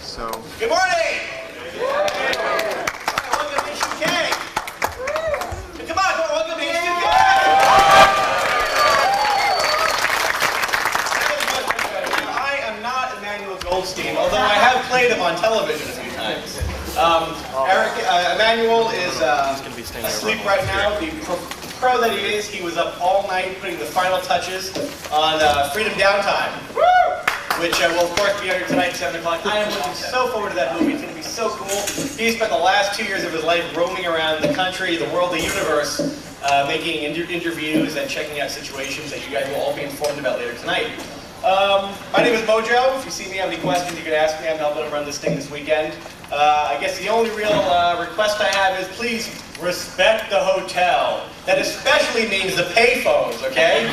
So. Good morning! Welcome to H2K! Come on, welcome to H2K! I am not Emmanuel Goldstein, although I have played him on television a few times. Emmanuel is asleep right now. The pro that he is, he was up all night putting the final touches on Freedom Downtime, which will of course be aired tonight at 7 o'clock. I am looking so forward to that movie. It's going to be so cool. He spent the last 2 years of his life roaming around the country, the world, the universe, making interviews and checking out situations that you guys will all be informed about later tonight. My name is Mojo. If you see me have any questions, you can ask me. I'm helping him run this thing this weekend. I guess the only real request I have is please respect the hotel. That especially means the payphones, okay?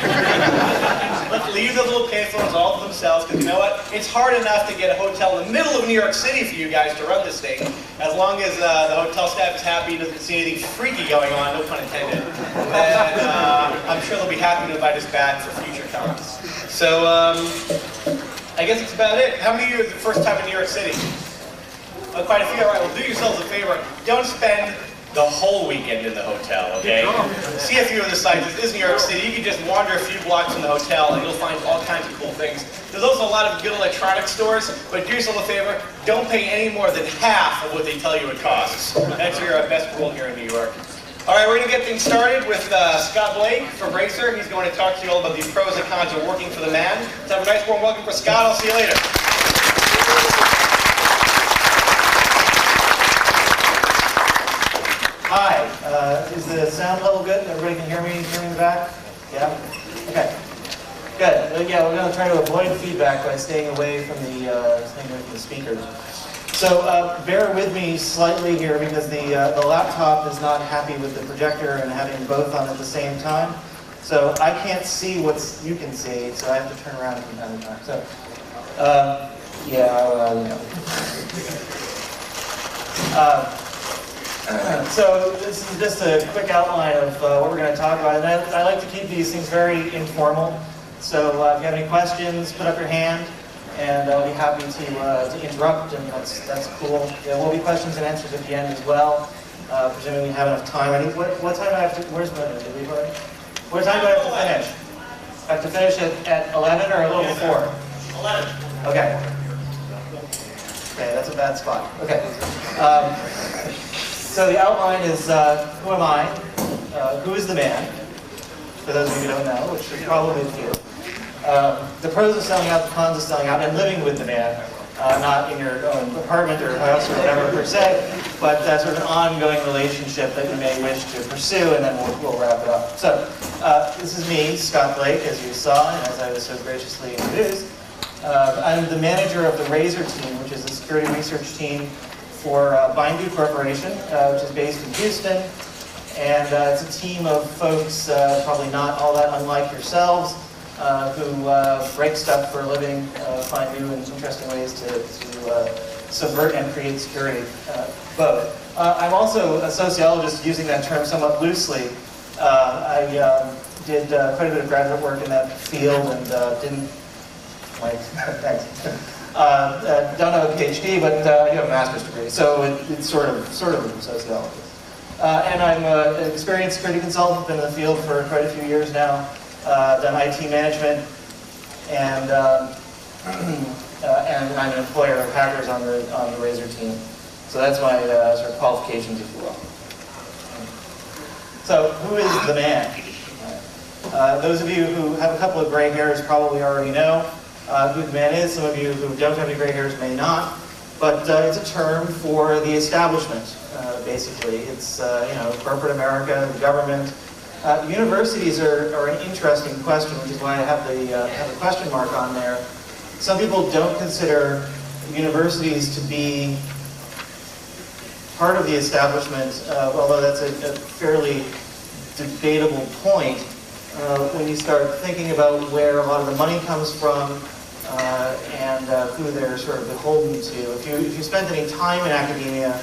Let's leave those little payphones all to themselves, because you know what? It's hard enough to get a hotel in the middle of New York City for you guys to run this thing, as long as the hotel staff is happy, doesn't see anything freaky going on, no pun intended. And I'm sure they'll be happy to invite us back for future cons. So, I guess that's about it. How many of you are the first time in New York City? Quite a few. All right, well, do yourselves a favor. Don't spend the whole weekend in the hotel, okay? See a few of the sites. This is New York City. You can just wander a few blocks from the hotel and you'll find all kinds of cool things. There's also a lot of good electronic stores, but do yourself a favor. Don't pay any more than half of what they tell you it costs. That's your best rule here in New York. All right, we're going to get things started with Scott Blake from Racer. He's going to talk to you all about the pros and cons of working for the man. Let's have a nice warm welcome for Scott. I'll see you later. Hi, is the sound level good? Everybody can hear me in the back? Yeah? Okay. Good. Yeah, we're going to try to avoid feedback by staying away from the speakers. So bear with me slightly here because the laptop is not happy with the projector and having both on at the same time. So I can't see what you can see, so I have to turn around from time to time. So, so this is just a quick outline of what we're going to talk about. And I like to keep these things very informal. So if you have any questions, put up your hand, and I'll be happy to interrupt, and that's cool. There will be questions and answers at the end as well, presuming we have enough time. What time do I have to, where's my, what time do I have to finish? I have to finish at 11 or a little before? 11. Okay. Okay, that's a bad spot. Okay. So the outline is, who am I? Who is the man? For those of you who don't know, which is probably a few. The pros of selling out, the cons of selling out, and living with the man. Not in your own apartment or house or whatever per se, but sort of an ongoing relationship that you may wish to pursue, and then we'll wrap it up. So this is me, Scott Blake, as you saw, and as I was so graciously introduced. I'm the manager of the Razor team, which is a security research team for Bindoo Corporation, which is based in Houston. And it's a team of folks, probably not all that unlike yourselves, who break stuff for a living, find new and interesting ways to subvert and create security, both. I'm also a sociologist, using that term somewhat loosely. I did quite a bit of graduate work in that field and didn't, thanks. Don't have a PhD, but I do have a master's degree, so it's sort of a sociologist. And I'm an experienced security consultant, been in the field for quite a few years now, done IT management, and I'm an employer of hackers on the Razor team. So that's my sort of qualifications, if you will. So who is the man? Those of you who have a couple of gray hairs probably already know who the man is. Some of you who don't have any gray hairs may not. But it's a term for the establishment, basically. It's corporate America, the government. Universities are an interesting question, which is why I have the question mark on there. Some people don't consider universities to be part of the establishment, although that's a fairly debatable point. When you start thinking about where a lot of the money comes from and who they're sort of beholden to. If you spent any time in academia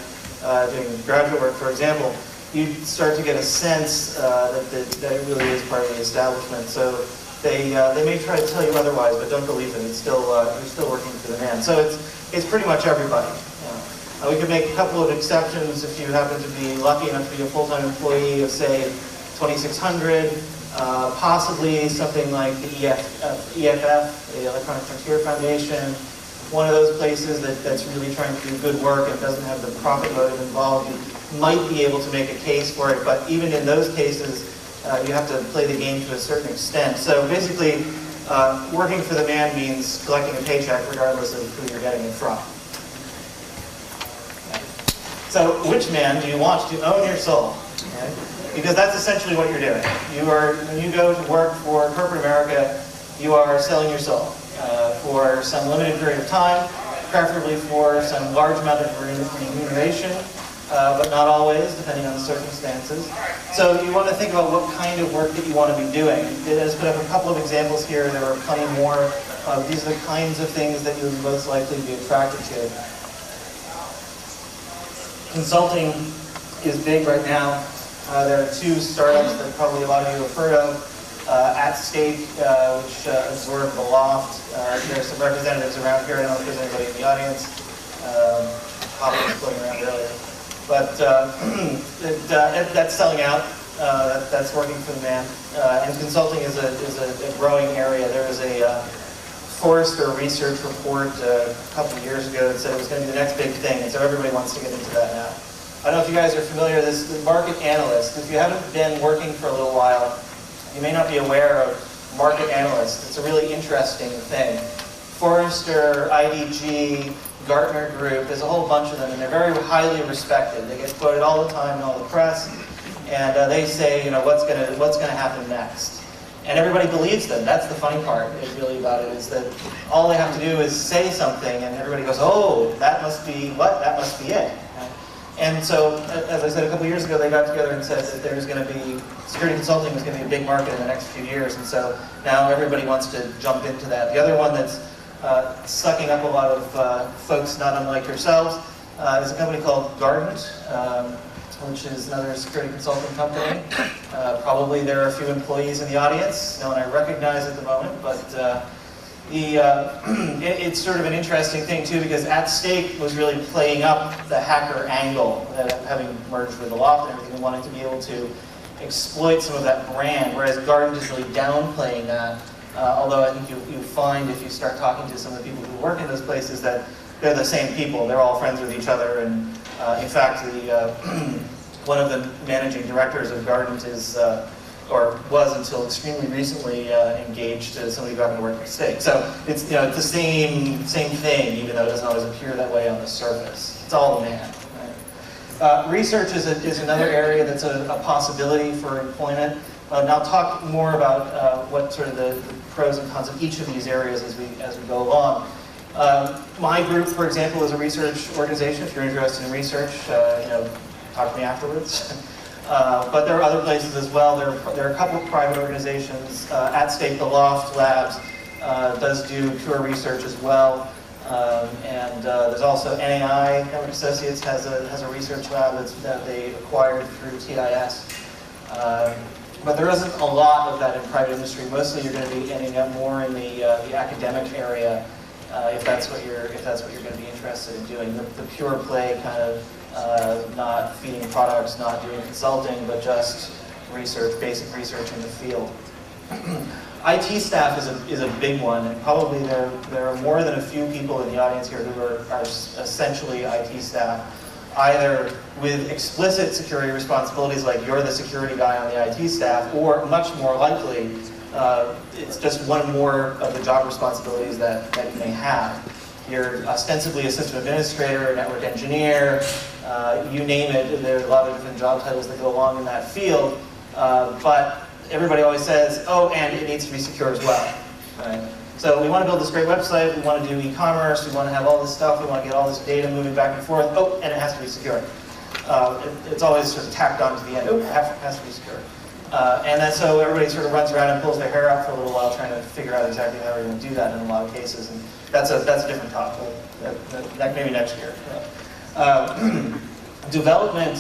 doing graduate work, for example, you start to get a sense that it really is part of the establishment. So they may try to tell you otherwise, but don't believe it. It's still you're still working for the man. So it's pretty much everybody. We could make a couple of exceptions if you happen to be lucky enough to be a full-time employee of, say, 2600, possibly something like the EFF, the Electronic Frontier Foundation, one of those places that's really trying to do good work and doesn't have the profit motive involved. You might be able to make a case for it, but even in those cases, you have to play the game to a certain extent. So basically, working for the man means collecting a paycheck regardless of who you're getting it from. So which man do you want to own your soul? Okay? Because that's essentially what you're doing. When you go to work for corporate America, you are selling your soul for some limited period of time, preferably for some large amount of remuneration, but not always, depending on the circumstances. So you want to think about what kind of work that you want to be doing. It has put up a couple of examples here. There are plenty more. These are the kinds of things that you would most likely be attracted to. Consulting is big right now. There are two startups that probably a lot of you have heard of. H2K, which absorbed the Loft. There are some representatives around here. I don't know if there's anybody in the audience. Probably was floating around earlier. But that's selling out. That's working for the man. And consulting is a growing area. There is a Forrester research report a couple of years ago that said it was going to be the next big thing, and so everybody wants to get into that now. I don't know if you guys are familiar, this market analyst. If you haven't been working for a little while, you may not be aware of market analysts. It's a really interesting thing. Forrester, IDG, Gartner Group, there's a whole bunch of them, and they're very highly respected. They get quoted all the time in all the press, and they say, what's going to happen next. And everybody believes them. That's the funny part, really, about it, is that all they have to do is say something, and everybody goes, oh, that must be what? That must be it. And so, as I said a couple years ago, they got together and said that there's going to be, security consulting is going to be a big market in the next few years, and so now everybody wants to jump into that. The other one that's sucking up a lot of folks, not unlike yourselves, is a company called Guardant, which is another security consulting company. Probably there are a few employees in the audience, no one I recognize at the moment, but it's sort of an interesting thing too, because At Stake was really playing up the hacker angle, having merged with the Loft and everything, and wanting to be able to exploit some of that brand, whereas Guardant is really downplaying that. Although I think you find, if you start talking to some of the people who work in those places, that they're the same people. They're all friends with each other, and in fact, one of the managing directors of Guardant is, or was until extremely recently, engaged to somebody who happened to work at Stake. So it's it's the same thing, even though it doesn't always appear that way on the surface. It's all the man. Right? Research is another area that's a possibility for employment. And I'll talk more about what sort of the pros and cons of each of these areas as we go along. My group, for example, is a research organization. If you're interested in research, talk to me afterwards. But there are other places as well. There are a couple of private organizations. At Stake, the Loft Labs does do pure research as well. And there's also NAI, Network Associates, has a research lab that they acquired through TIS. But there isn't a lot of that in private industry. Mostly you're going to be ending up more in the academic area, if that's what you're going to be interested in doing. The pure play kind of not feeding products, not doing consulting, but just research, basic research in the field. IT staff is a big one, and probably there are more than a few people in the audience here who are essentially IT staff, either with explicit security responsibilities, like you're the security guy on the IT staff, or much more likely, it's just one more of the job responsibilities that you may have. You're ostensibly a system administrator, a network engineer, you name it. There are a lot of different job titles that go along in that field, but everybody always says, oh, and it needs to be secure as well. Right? So we want to build this great website, we want to do e-commerce, we want to have all this stuff, we want to get all this data moving back and forth, oh, and it has to be secure. It's always sort of tacked on to the end, oh, it has to be secure. And then so everybody sort of runs around and pulls their hair out for a little while trying to figure out exactly how we're going to do that in a lot of cases. And that's a different topic. That maybe next year. Development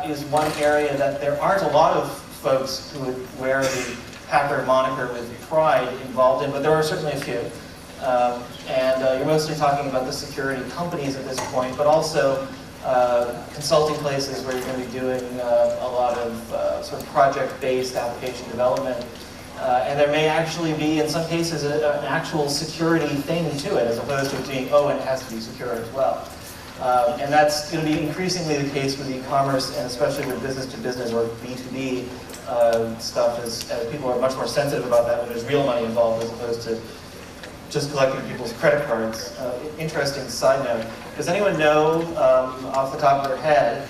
is one area that there aren't a lot of folks who would wear the hacker moniker with pride involved in, but there are certainly a few. You're mostly talking about the security companies at this point, but also consulting places where you're going to be doing a lot of sort of project-based application development. And there may actually be, in some cases, an actual security thing to it, as opposed to it being, oh, and it has to be secure as well. And that's going to be increasingly the case with e-commerce, and especially with business-to-business or B2B stuff, as people are much more sensitive about that when there's real money involved, as opposed to just collecting people's credit cards. Interesting side note. Does anyone know, off the top of their head,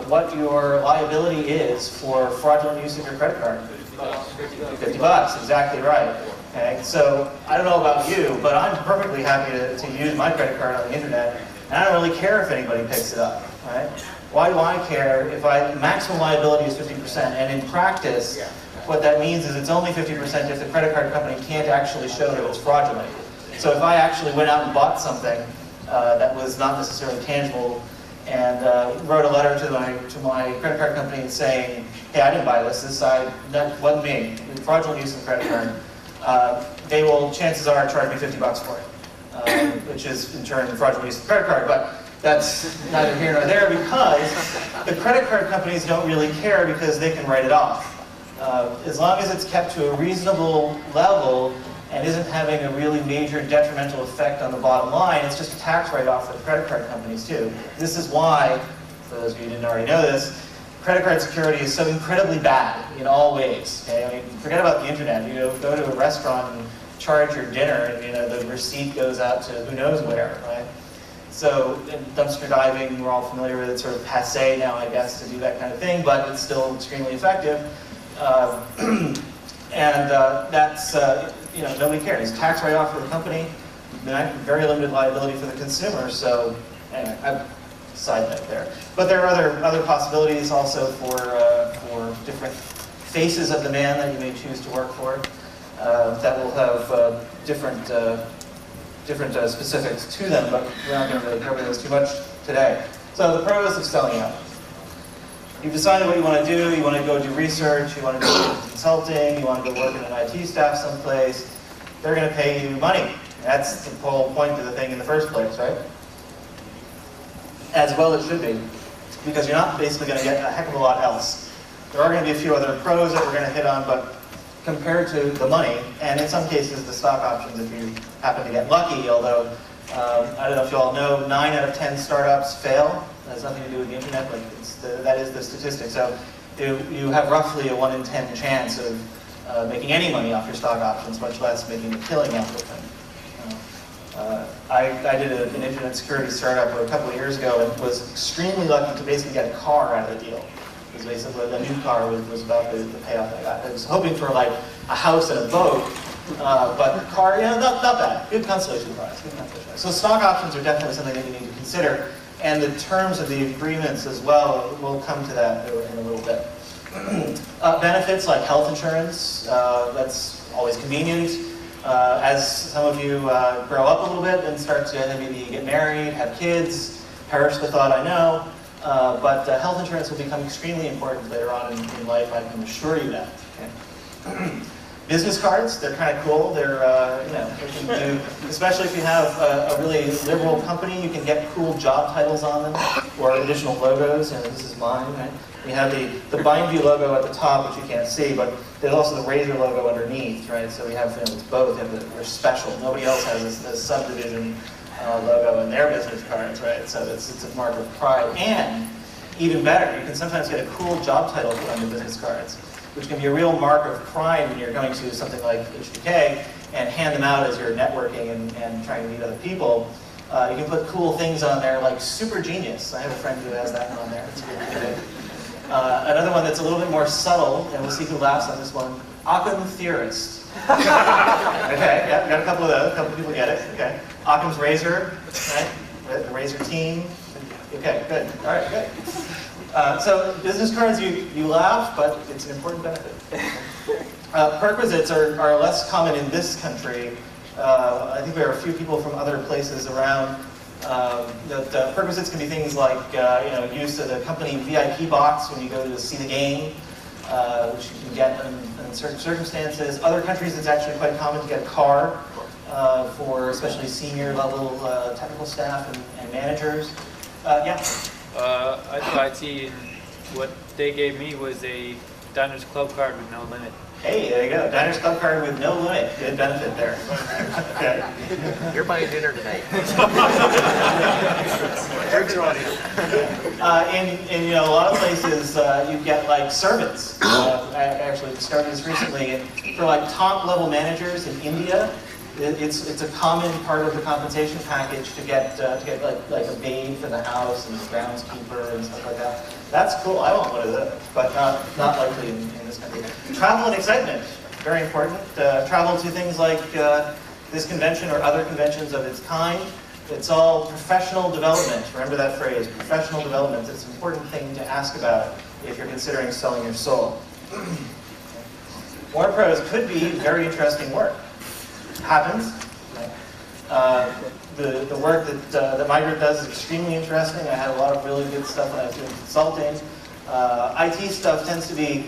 what your liability is for fraudulent use of your credit card? $50, exactly right. Okay, so I don't know about you, but I'm perfectly happy to use my credit card on the internet, and I don't really care if anybody picks it up. Right? Why do I care if maximum liability is 50%, and in practice, what that means is it's only 50% if the credit card company can't actually show that it's fraudulent. So if I actually went out and bought something that was not necessarily tangible, and wrote a letter to my credit card company saying, hey, I didn't buy this, that wasn't me, fraudulent use of the credit card, they will, chances are, charge me $50 for it, which is in turn fraudulent use of the credit card. But that's neither here nor there, because the credit card companies don't really care because they can write it off. As long as it's kept to a reasonable level and isn't having a really major detrimental effect on the bottom line, it's just a tax write-off for the credit card companies too. This is why, for those of you who didn't already know this, credit card security is so incredibly bad in all ways. Okay? I mean, forget about the internet. You know, go to a restaurant and charge your dinner, and the receipt goes out to who knows where, right? So dumpster diving, we're all familiar with it, sort of passé now, I guess, to do that kind of thing, but it's still extremely effective. That's, nobody cares. Tax write-off for the company, very limited liability for the consumer. So, anyway, side note there. But there are other possibilities also for different faces of the man that you may choose to work for that will have different specifics to them, but we're not going to really cover those too much today. So the pros of selling out. You've decided what you want to do. You want to go do research. You want to go do consulting. You want to go work in an IT staff someplace. They're going to pay you money. That's the whole point of the thing in the first place, right? As well it should be, because you're not basically going to get a heck of a lot else. There are going to be a few other pros that we're going to hit on, but compared to the money, and in some cases the stock options if you happen to get lucky, although I don't know if you all know, 9 out of 10 startups fail. That has nothing to do with the internet, but that is the statistic. So you have roughly a 1 in 10 chance of making any money off your stock options, much less making a killing off of them. I did an internet security startup a couple of years ago and was extremely lucky to basically get a car out of the deal. Because basically the new car was about the payoff I got. I was hoping for like a house and a boat, but the car, not bad. Good consolation prize. So stock options are definitely something that you need to consider. And the terms of the agreements as well, we'll come to that in a little bit. Benefits like health insurance, that's always convenient. As some of you grow up a little bit and start to maybe get married, have kids, perish the thought, I know, but health insurance will become extremely important later on in life, I can assure you that. Okay? Business cards, they're kind of cool. They're, they can do, especially if you have a really liberal company, you can get cool job titles on them or additional logos. This is mine, right? We have the BindView logo at the top, which you can't see, but there's also the Razor logo underneath, right? So we have it's both. They're special. Nobody else has this subdivision logo in their business cards, right? So it's a mark of pride. And even better, you can sometimes get a cool job title put on your business cards, which can be a real mark of pride when you're going to something like H2K and hand them out as you're networking and trying to meet other people. You can put cool things on there like super genius. I have a friend who has that on there. It's really good. Another one that's a little bit more subtle, and we'll see who laughs on this one, Occam theorist. Okay, yeah, got a couple of those. A couple people get it. Okay, Occam's razor, right? The razor team. Okay, good. All right, good. So business cards, you laugh, but it's an important benefit. Perquisites are less common in this country. I think there are a few people from other places around The perquisites can be things like use of the company VIP box when you go to see the game, which you can get in certain circumstances. Other countries, it's actually quite common to get a car for especially senior level technical staff and managers. Yeah. I see what they gave me was a Diners Club card with no limit. Hey, there you go. Diners Club card with no limit. Good benefit there. Okay. You're buying dinner tonight. In a lot of places, you get like servants. I actually started this recently, and for like top level managers in India, it's a common part of the compensation package to get like a maid for the house and a groundskeeper and stuff like that. That's cool. I want one of those, but not likely in this country. Travel and excitement, very important. Travel to things like this convention or other conventions of its kind. It's all professional development. Remember that phrase, professional development. It's an important thing to ask about if you're considering selling your soul. More pros could be very interesting work. Happens. The work that my group does is extremely interesting. I had a lot of really good stuff when I was doing consulting. IT stuff tends to be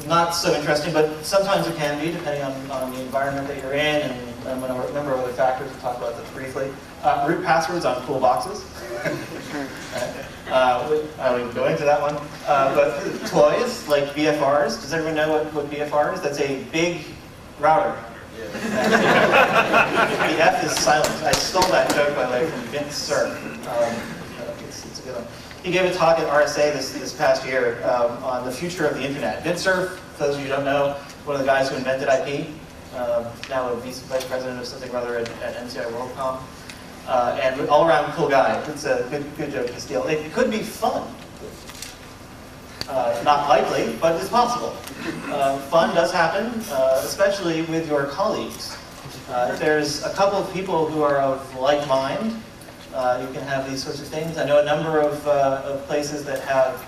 not so interesting, but sometimes it can be, depending on the environment that you're in and a number of other factors. We'll talk about that briefly. Root passwords on cool boxes. I won't go into that one. But toys, like VFRs. Does everyone know what VFR is? That's a big router. The F is silent. I stole that joke, by the way, from Vince Cerf. It's a good one. He gave a talk at RSA this past year on the future of the internet. Vince Cerf, for those of you who don't know, one of the guys who invented IP, now a vice president of something rather at NCI WorldCom, and all around cool guy. It's a good joke to steal. It could be fun. Not likely, but it's possible. Fun does happen, especially with your colleagues. If there's a couple of people who are of like mind, you can have these sorts of things. I know a number of places that have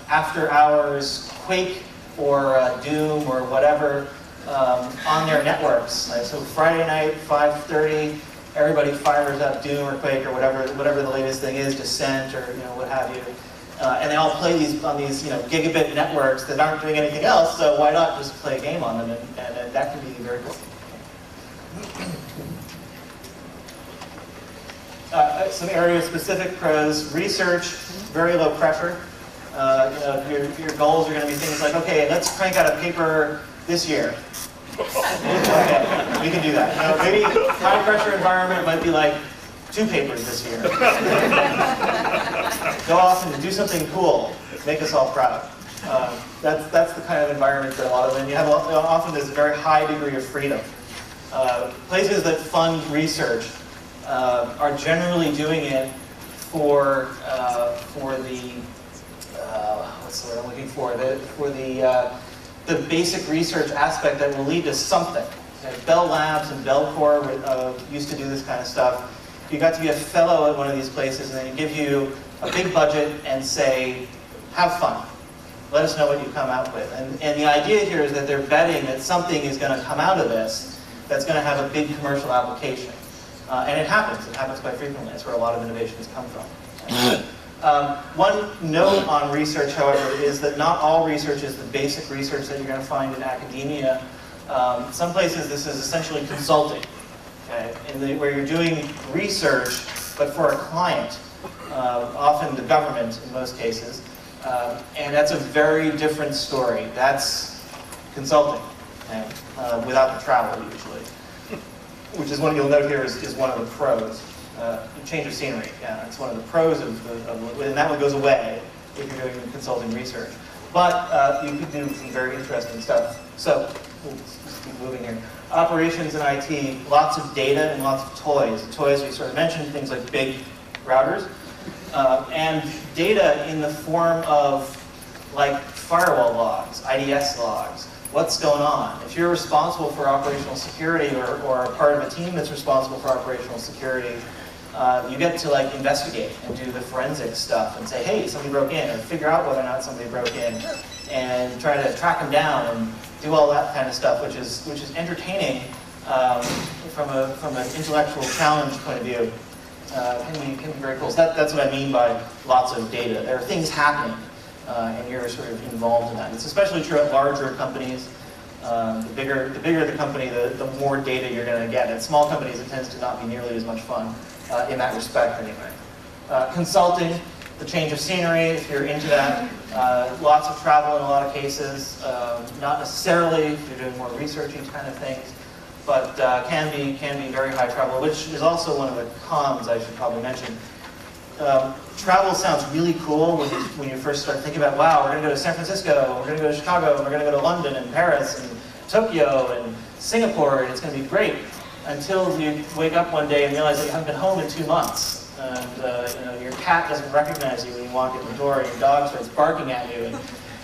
after-hours Quake or Doom or whatever on their networks. So Friday night, 5:30, everybody fires up Doom or Quake or whatever the latest thing is, Descent or what have you. And they all play on these gigabit networks that aren't doing anything else, so why not just play a game on them, and that can be very cool. Some area-specific pros: research, very low pressure. Your goals are going to be things like, okay, let's crank out a paper this year. Okay, we can do that. Maybe high-pressure environment might be like 2 papers this year. Go off and do something cool. Make us all proud. That's the kind of environment that a lot of them. You have often this very high degree of freedom. Places that fund research are generally doing it for the what's the word I'm looking for? The basic research aspect that will lead to something. Bell Labs and Bell Corps used to do this kind of stuff. You got to be a fellow at one of these places, and they give you a big budget and say, have fun. Let us know what you come out with. And the idea here is that they're betting that something is going to come out of this that's going to have a big commercial application. And it happens. It happens quite frequently. That's where a lot of innovations come from. One note on research, however, is that not all research is the basic research that you're going to find in academia. Some places this is essentially consulting. Okay, where you're doing research, but for a client, often the government in most cases, and that's a very different story. That's consulting, okay? Without the travel usually, which is one you'll note here is one of the pros. Change of scenery, yeah, it's one of the pros and that one goes away if you're doing consulting research. But you could do some very interesting stuff. So we'll just keep moving here. Operations and IT, lots of data and lots of toys. Toys we sort of mentioned, things like big routers. And data in the form of like firewall logs, IDS logs. What's going on? If you're responsible for operational security or a part of a team that's responsible for operational security, you get to like investigate and do the forensic stuff and say, hey, somebody broke in, or figure out whether or not somebody broke in, and try to track them down and do all that kind of stuff, which is entertaining from an intellectual challenge point of view. can be very cool. So that's what I mean by lots of data. There are things happening, and you're sort of involved in that. It's especially true at larger companies. The bigger the company, the more data you're going to get. At small companies, it tends to not be nearly as much fun in that respect, anyway. Consulting, the change of scenery, if you're into that. Lots of travel in a lot of cases. Not necessarily if you're doing more researchy kind of things, but can be very high travel, which is also one of the cons I should probably mention. Travel sounds really cool when you first start thinking about, wow, we're going to go to San Francisco, we're going to go to Chicago, we're going to go to London and Paris and Tokyo and Singapore, and it's going to be great. Until you wake up one day and realize that you haven't been home in 2 months. And your cat doesn't recognize you when you walk in the door, and your dog starts barking at you. And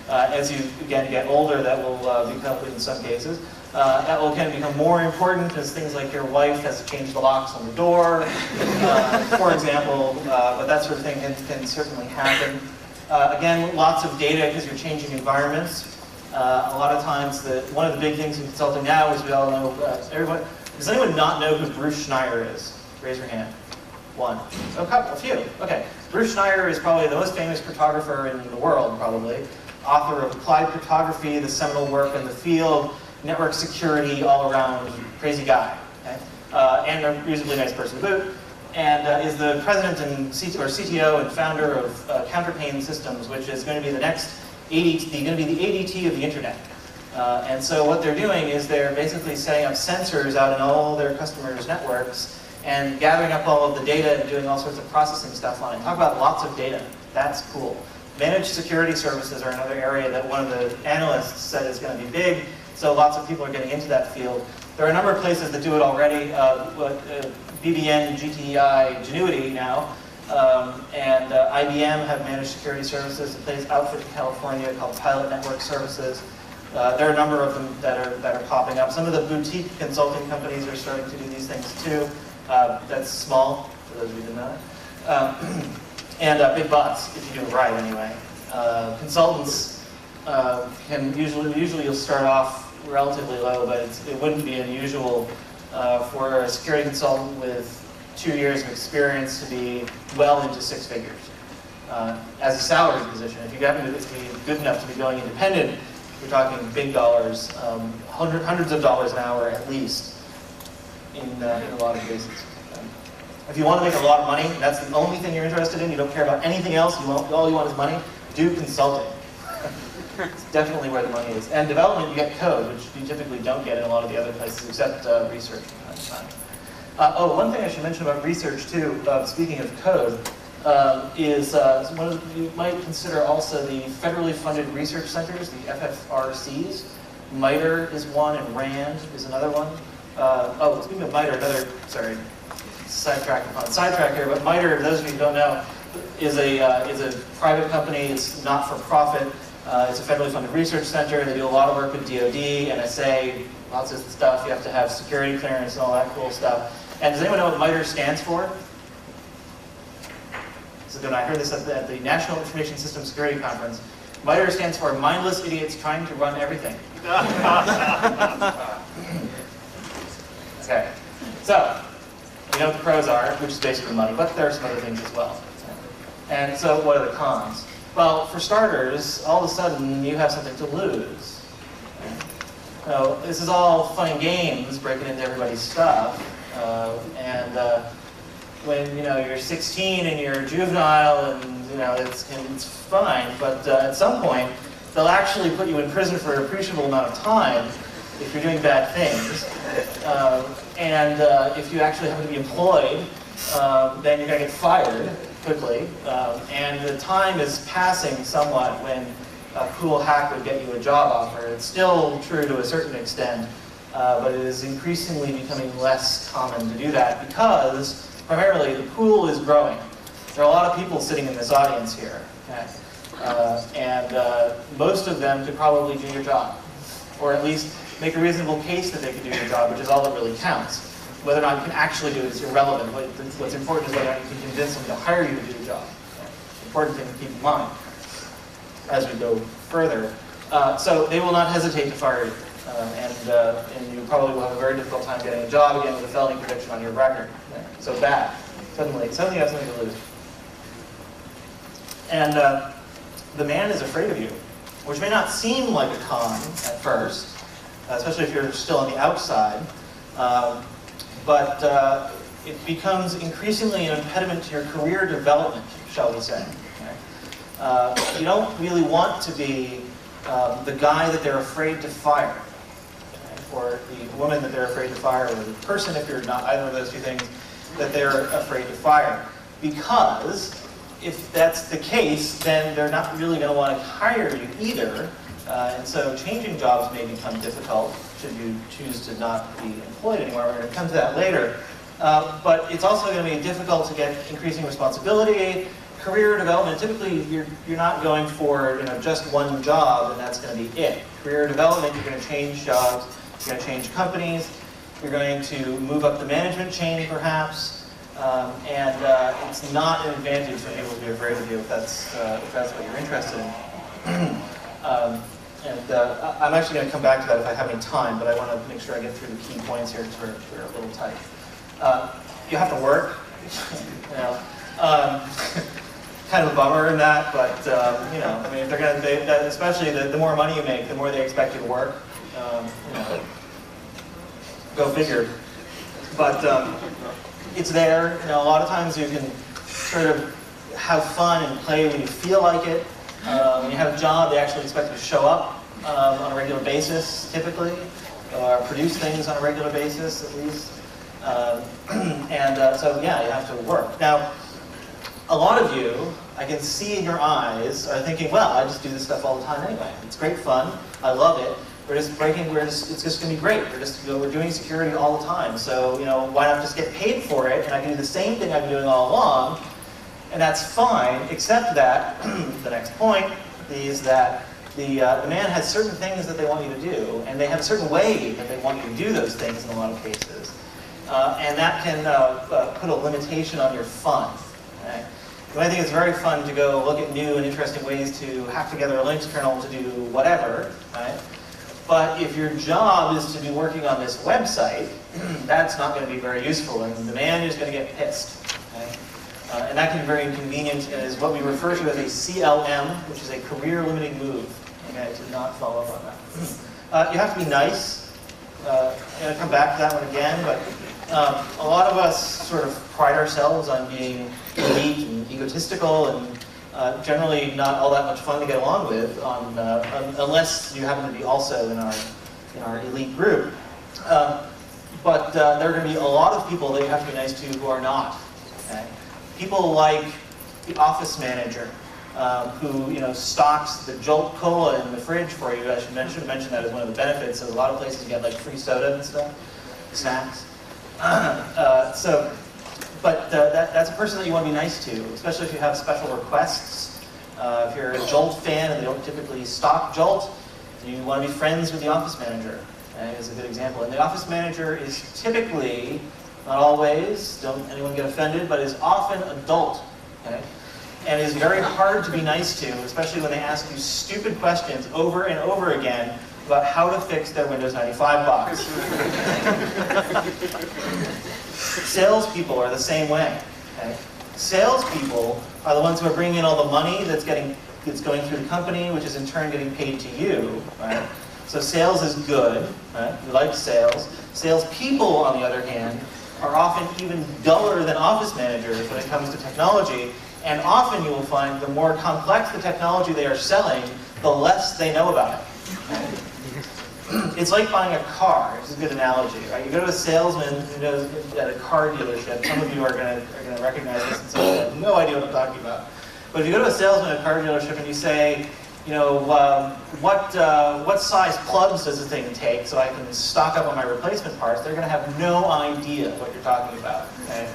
as you again get older, that will become, in some cases, that will kind of become more important as things like your wife has to change the locks on the door, for example. But that sort of thing can certainly happen. Again, lots of data because you're changing environments. A lot of times, one of the big things in consulting now is we all know, does anyone not know who Bruce Schneier is? Raise your hand. One. A few. Okay. Bruce Schneier is probably the most famous cryptographer in the world, probably. Author of Applied Cryptography, the seminal work in the field, network security, all around, crazy guy. Okay? And a reasonably nice person to boot. And is the president and CTO and founder of Counterpane Systems, which is going to be the next ADT, going to be the ADT of the internet. And so what they're doing is they're basically setting up sensors out in all their customers' networks and gathering up all of the data and doing all sorts of processing stuff on it. Talk about lots of data. That's cool. Managed security services are another area that one of the analysts said is going to be big, so lots of people are getting into that field. There are a number of places that do it already. BBN, GTI, Genuity now, and IBM have managed security services. There's an outfit in California called Pilot Network Services. There are a number of them that are popping up. Some of the boutique consulting companies are starting to do these things too. That's small, for those of you who know it. And big bucks, if you do it right anyway. Consultants can usually you'll start off relatively low, but it wouldn't be unusual for a security consultant with 2 years of experience to be well into 6 figures as a salary position. If you happen to be good enough to be going independent, you're talking big dollars, hundreds of dollars an hour at least in a lot of cases. If you want to make a lot of money, that's the only thing you're interested in, you don't care about anything else, all you want is money, do consulting. It's definitely where the money is. And development, you get code, which you typically don't get in a lot of the other places, except research from time to time. One thing I should mention about research too, speaking of code, is you might consider also the federally funded research centers, the FFRCs. MITRE is one, and RAND is another one. Speaking of MITRE, sidetrack here, but MITRE, for those of you who don't know, is a private company. It's not for profit. It's a federally funded research center. They do a lot of work with DoD, NSA, lots of stuff. You have to have security clearance and all that cool stuff. And does anyone know what MITRE stands for? So I heard this at the National Information Systems Security Conference. MITRE stands for Mindless Idiots Trying to Run Everything. Okay, so you know what the pros are, which is basically money, but there are some other things as well. And so what are the cons? Well, for starters, all of a sudden you have something to lose. So this is all fun and games, breaking into everybody's stuff, when you're 16 and you're a juvenile, and it's fine, but at some point they'll actually put you in prison for an appreciable amount of time if you're doing bad things, and if you actually have to be employed, then you're going to get fired quickly, and the time is passing somewhat when a cool hack would get you a job offer. It's still true to a certain extent, but it is increasingly becoming less common to do that because primarily the pool is growing. There are a lot of people sitting in this audience here, okay? And most of them could probably do your job, or at least make a reasonable case that they could do your job, which is all that really counts. Whether or not you can actually do it is irrelevant. What's important is whether or not you can convince them to hire you to do the job. Important thing to keep in mind as we go further. So they will not hesitate to fire you, and you probably will have a very difficult time getting a job again with a felony conviction on your record. So bad. Suddenly you have something to lose. And the man is afraid of you, which may not seem like a con at first, especially if you're still on the outside, but it becomes increasingly an impediment to your career development, shall we say. Okay? You don't really want to be the guy that they're afraid to fire, okay? Or the woman that they're afraid to fire, or the person, if you're not either of those two things, that they're afraid to fire. Because if that's the case, then they're not really going to want to hire you either. And so changing jobs may become difficult should you choose to not be employed anymore. We're going to come to that later. But it's also going to be difficult to get increasing responsibility, career development. Typically, you're not going for just one job, and that's going to be it. Career development, you're going to change jobs, you're going to change companies, you're going to move up the management chain, perhaps. And it's not an advantage for people to be afraid of you if that's what you're interested in. I'm actually going to come back to that if I have any time, but I want to make sure I get through the key points here because we're a little tight. You have to work. Kind of a bummer in that, but I mean, if they're going to, especially the more money you make, the more they expect you to work. Go figure. But it's there. A lot of times you can sort of have fun and play when you feel like it. When you have a job, they actually expect you to show up on a regular basis, typically, or produce things on a regular basis, at least. So yeah, you have to work. Now, a lot of you, I can see in your eyes, are thinking, well, I just do this stuff all the time anyway. It's great fun. I love it. It's just going to be great. We're doing security all the time. So, why not just get paid for it? And I can do the same thing I've been doing all along. And that's fine, except that the next point is that the man has certain things that they want you to do, and they have a certain way that they want you to do those things in a lot of cases. And that can put a limitation on your fun. Right? I think it's very fun to go look at new and interesting ways to hack together a Linux kernel to do whatever, right? But if your job is to be working on this website, that's not going to be very useful, and the man is going to get pissed. Okay? And that can be very inconvenient, and is what we refer to as a CLM, which is a career-limiting move. Okay, to not follow up on that. You have to be nice. I'm going to come back to that one again, but a lot of us sort of pride ourselves on being elite and egotistical and generally not all that much fun to get along with, unless you happen to be also in our elite group. But there are going to be a lot of people that you have to be nice to who are not. Okay? People like the office manager who stocks the Jolt Cola in the fridge for you. I should mention that as one of the benefits. So a lot of places get like free soda and stuff, snacks. That's a person that you want to be nice to, especially if you have special requests. If you're a Jolt fan and they don't typically stock Jolt, you want to be friends with the office manager. Is a good example. And the office manager is typically, not always, don't anyone get offended, but is often adult. Okay? And is very hard to be nice to, especially when they ask you stupid questions over and over again about how to fix their Windows 95 box. Salespeople are the same way. Okay? Salespeople are the ones who are bringing in all the money that's going through the company, which is in turn getting paid to you. Right? So sales is good. Right? We like sales. Salespeople, on the other hand, are often even duller than office managers when it comes to technology. And often you will find the more complex the technology they are selling, the less they know about it. It's like buying a car. It's a good analogy, right? You go to a salesman who knows at a car dealership. Some of you are going to recognize this, and some of you have no idea what I'm talking about. But if you go to a salesman at a car dealership and you say, what size plugs does this thing take so I can stock up on my replacement parts, they're going to have no idea what you're talking about. Okay?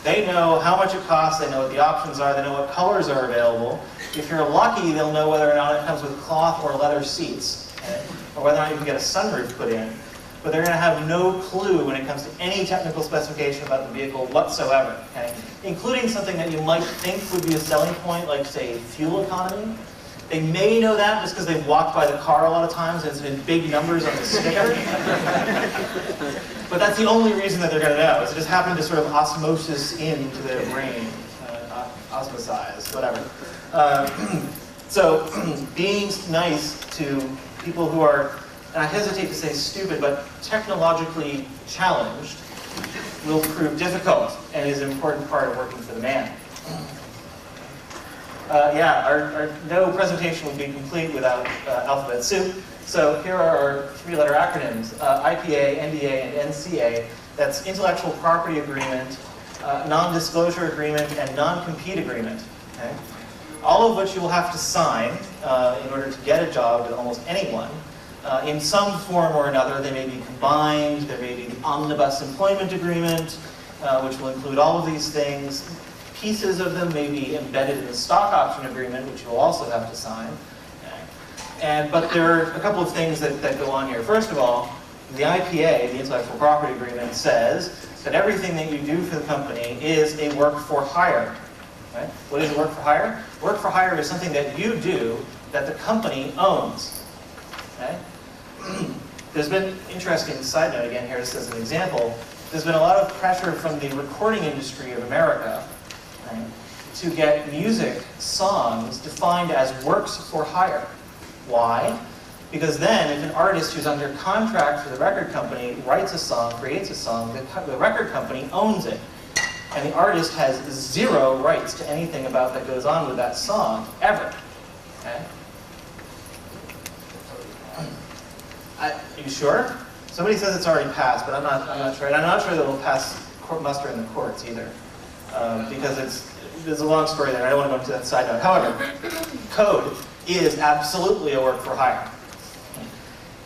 They know how much it costs, they know what the options are, they know what colors are available. If you're lucky, they'll know whether or not it comes with cloth or leather seats, okay? Or whether or not you can get a sunroof put in. But they're going to have no clue when it comes to any technical specification about the vehicle whatsoever, okay? Including something that you might think would be a selling point, like, say, fuel economy. They may know that just because they've walked by the car a lot of times and it's been big numbers on the sticker. But that's the only reason that they're going to know, is it just happened to sort of osmosis into their brain, osmosize, whatever. So being nice to people who are, and I hesitate to say stupid, but technologically challenged, will prove difficult and is an important part of working for the man. Our no presentation would be complete without alphabet soup. So here are our three-letter acronyms, IPA, NDA, and NCA. That's Intellectual Property Agreement, Non-Disclosure Agreement, and Non-Compete Agreement. Okay? All of which you will have to sign in order to get a job with almost anyone. In some form or another, they may be combined. There may be the Omnibus Employment Agreement, which will include all of these things. Pieces of them may be embedded in the stock option agreement, which you'll also have to sign. But there are a couple of things that go on here. First of all, the IPA, the Intellectual Property Agreement, says that everything that you do for the company is a work for hire. Right? What is work for hire? Work for hire is something that you do that the company owns. Okay? There's been, interesting side note again here, just as an example, there's been a lot of pressure from the recording industry of America, right, to get music, songs, defined as works for hire. Why? Because then, if an artist who's under contract for the record company writes a song, creates a song, the record company owns it. And the artist has zero rights to anything about that goes on with that song, ever. Okay? Are you sure? Somebody says it's already passed, but I'm not sure. And I'm not sure that it'll pass muster in the courts either. Because there's a long story there. I don't want to go into that side note. However, code is absolutely a work for hire.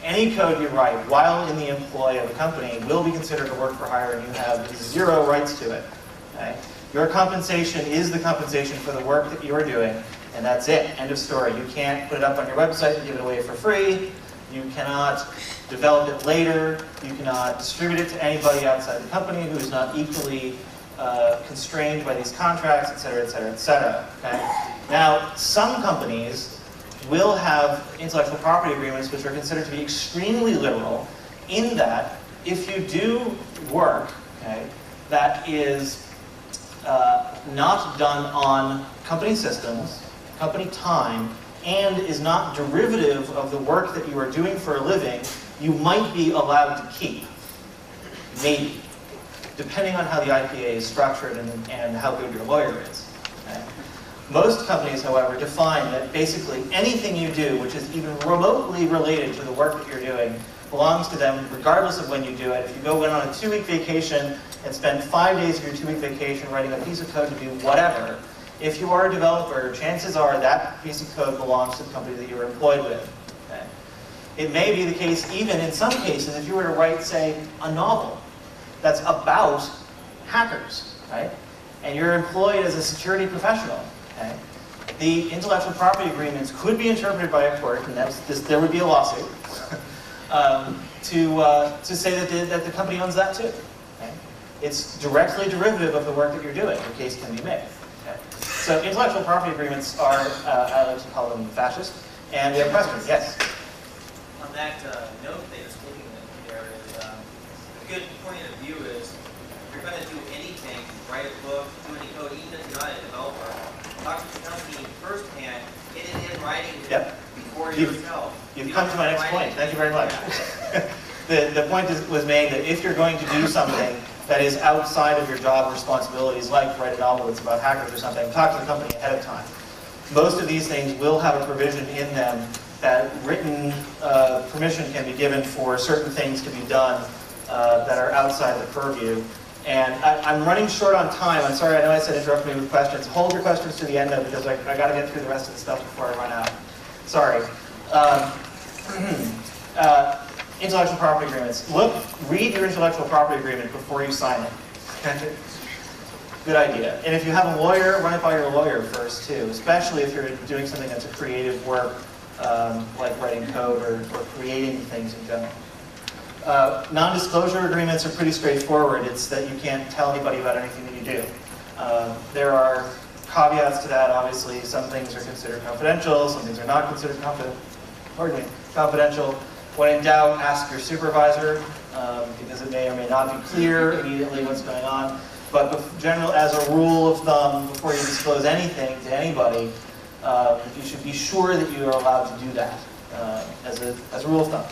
Any code you write while in the employ of a company will be considered a work for hire, and you have zero rights to it. Okay? Your compensation is the compensation for the work that you are doing, and that's it. End of story. You can't put it up on your website and give it away for free. You cannot develop it later. You cannot distribute it to anybody outside the company who is not equally constrained by these contracts, et cetera, et cetera, et cetera. Okay? Now, some companies will have intellectual property agreements which are considered to be extremely liberal, in that if you do work, okay, that is not done on company systems, company time, and is not derivative of the work that you are doing for a living, you might be allowed to keep. Maybe. Depending on how the IPA is structured and how good your lawyer is. Okay? Most companies, however, define that basically anything you do which is even remotely related to the work that you're doing belongs to them regardless of when you do it. If you go in on a 2-week vacation and spend 5 days of your 2-week vacation writing a piece of code to do whatever, if you are a developer, chances are that piece of code belongs to the company that you were employed with. Okay? It may be the case, even in some cases, if you were to write, say, a novel that's about hackers, right? And you're employed as a security professional. Okay? The intellectual property agreements could be interpreted by a court, and there would be a lawsuit, to say that the company owns that too. Okay? It's directly derivative of the work that you're doing. The case can be made. Okay? So intellectual property agreements are, I like to call them fascist. And we have questions. Yes? On that note that you're speaking there is, a good point of view is, if you're going to do anything, write a book, do any code, even if you're not a developer, talk to the company firsthand, get it in writing before yourself. You've come to my next point. Thank you very much. The point was made that if you're going to do something that is outside of your job responsibilities, like write a novel that's about hackers or something, talk to the company ahead of time. Most of these things will have a provision in them that written permission can be given for certain things to be done that are outside the purview. And I'm running short on time. I'm sorry, I know I said interrupt me with questions. Hold your questions to the end though, because I got to get through the rest of the stuff before I run out. Sorry. Intellectual property agreements. Read your intellectual property agreement before you sign it. Good idea. And if you have a lawyer, run it by your lawyer first too, especially if you're doing something that's a creative work, like writing code or creating things in general. Non-disclosure agreements are pretty straightforward. It's that you can't tell anybody about anything that you do. There are caveats to that. Obviously, some things are considered confidential, some things are not considered confidential. When in doubt, ask your supervisor, because it may or may not be clear immediately what's going on. But as a rule of thumb, before you disclose anything to anybody, you should be sure that you are allowed to do that as a rule of thumb.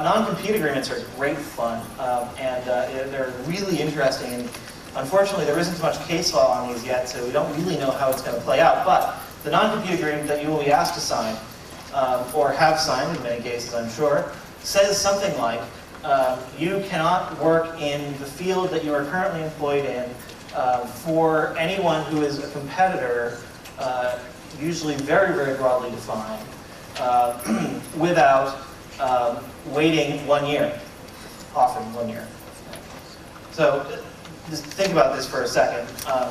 Non-compete agreements are great fun, and they're really interesting. And unfortunately, there isn't much case law on these yet, so we don't really know how it's going to play out. But the non-compete agreement that you will be asked to sign, or have signed in many cases, I'm sure, says something like, you cannot work in the field that you are currently employed in for anyone who is a competitor, usually very, very broadly defined, without waiting 1 year, often 1 year. So just think about this for a second.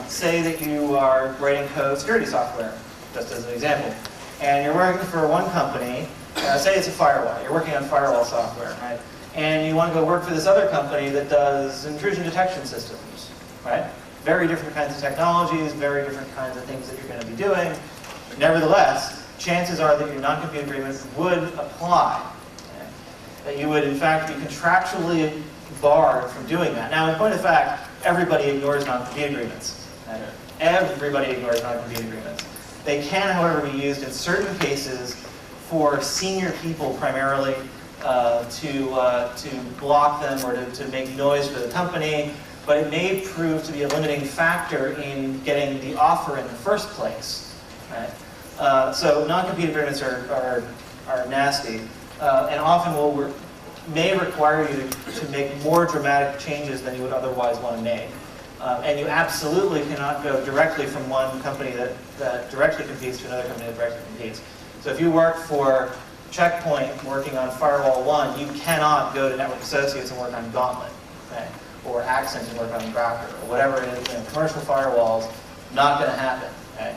Say that you are writing code security software, just as an example, and you're working for one company, say it's a firewall, you're working on firewall software, right? And you want to go work for this other company that does intrusion detection systems, right? Very different kinds of technologies, very different kinds of things that you're going to be doing. Nevertheless, chances are that your non-compete agreement would apply. Okay? That you would, in fact, be contractually barred from doing that. Now, in point of fact, everybody ignores non-compete agreements. Everybody ignores non-compete agreements. They can, however, be used in certain cases for senior people primarily, to block them or to make noise for the company, but it may prove to be a limiting factor in getting the offer in the first place. Right? So non-compete agreements are nasty, and often may require you to make more dramatic changes than you would otherwise want to make. And you absolutely cannot go directly from one company that directly competes to another company that directly competes. So if you work for Checkpoint working on Firewall 1, you cannot go to Network Associates and work on Gauntlet, right? Or Accent and work on Grafter, or whatever it is. Commercial firewalls, not going to happen. Okay?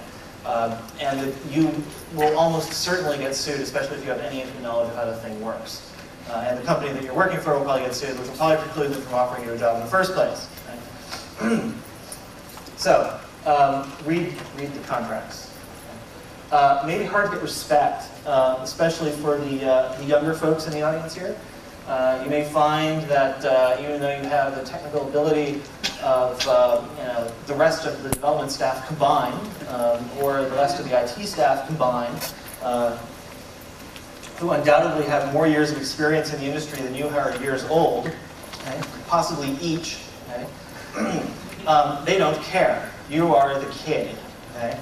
And you will almost certainly get sued, especially if you have any knowledge of how the thing works. And the company that you're working for will probably get sued, which will probably preclude them from offering you a job in the first place. Right? So, read the contracts. Maybe hard to get respect, especially for the younger folks in the audience here. You may find that even though you have the technical ability of the rest of the development staff combined, or the rest of the IT staff combined, who undoubtedly have more years of experience in the industry than you are years old, okay, possibly each, okay, they don't care. You are the kid. Okay?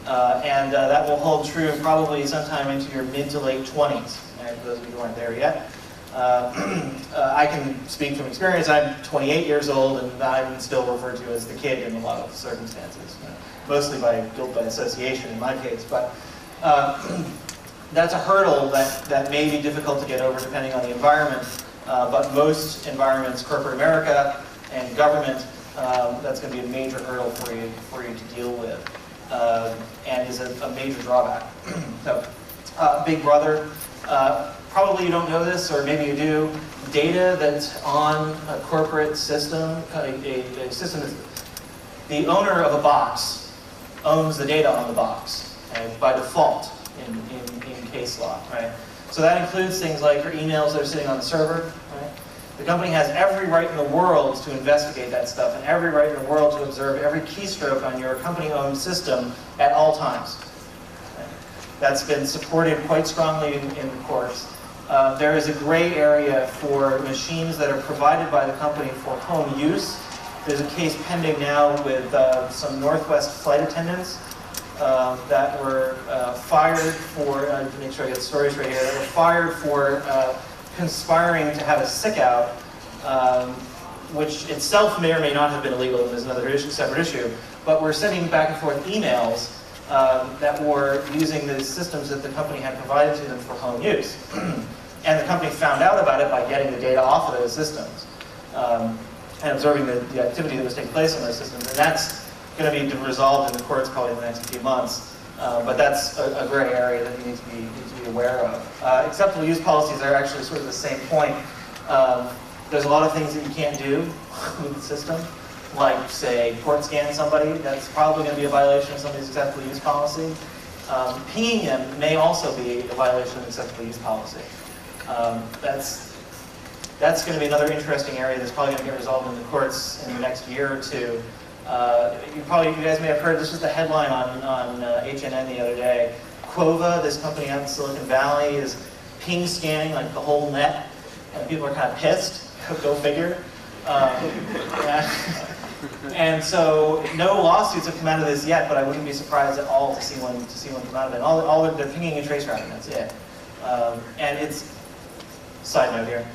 And that will hold true probably sometime into your mid to late 20s, right, for those of you who aren't there yet. I can speak from experience. I'm 28 years old, and I'm still referred to as the kid in a lot of circumstances, mostly by guilt by association in my case. But that's a hurdle that may be difficult to get over depending on the environment. But most environments, corporate America and government, that's going to be a major hurdle for you to deal with. And is a major drawback. So, Big Brother, probably you don't know this, or maybe you do. Data that's on a corporate system, a system that's, the owner of a box owns the data on the box, okay, by default in case law, right? So that includes things like your emails that are sitting on the server, right? The company has every right in the world to investigate that stuff, and every right in the world to observe every keystroke on your company-owned system at all times. Okay? That's been supported quite strongly in the courts. There is a gray area for machines that are provided by the company for home use. There's a case pending now with some Northwest flight attendants that were fired for, to make sure I get the stories right here, that were fired for conspiring to have a sick out, which itself may or may not have been illegal, and there's another issue, separate issue, but we're sending back and forth emails that were using the systems that the company had provided to them for home use. And the company found out about it by getting the data off of those systems and observing the activity that was taking place on those systems. And that's going to be resolved in the courts probably in the next few months. But that's a gray area that you need to be aware of. Acceptable use policies are actually sort of the same point. There's a lot of things that you can't do with the system. like, say, port scan somebody, that's probably going to be a violation of somebody's acceptable use policy. Pinging them may also be a violation of acceptable use policy. That's going to be another interesting area that's probably going to get resolved in the courts in the next year or two. You guys may have heard, this was the headline on HNN the other day. Quova, this company out in Silicon Valley, is ping scanning like the whole net, and people are kind of pissed. Go figure. And so no lawsuits have come out of this yet, but I wouldn't be surprised at all to see one come out of it. All they're pinging and trace routing, that's it. And it's, side note here,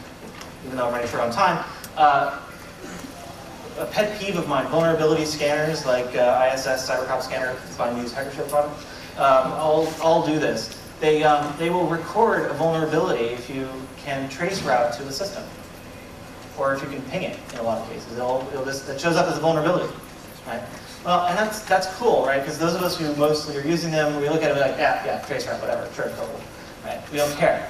even though I'm running short on time, a pet peeve of mine, vulnerability scanners like ISS, CyberCop scanner, it's my news hacker show product, all do this. They will record a vulnerability if you can trace route to the system, or if you can ping it in a lot of cases. It shows up as a vulnerability, right? Well, and that's cool, right? Because those of us who mostly are using them, we look at it like, yeah, trace route, whatever, sure, totally, right? We don't care.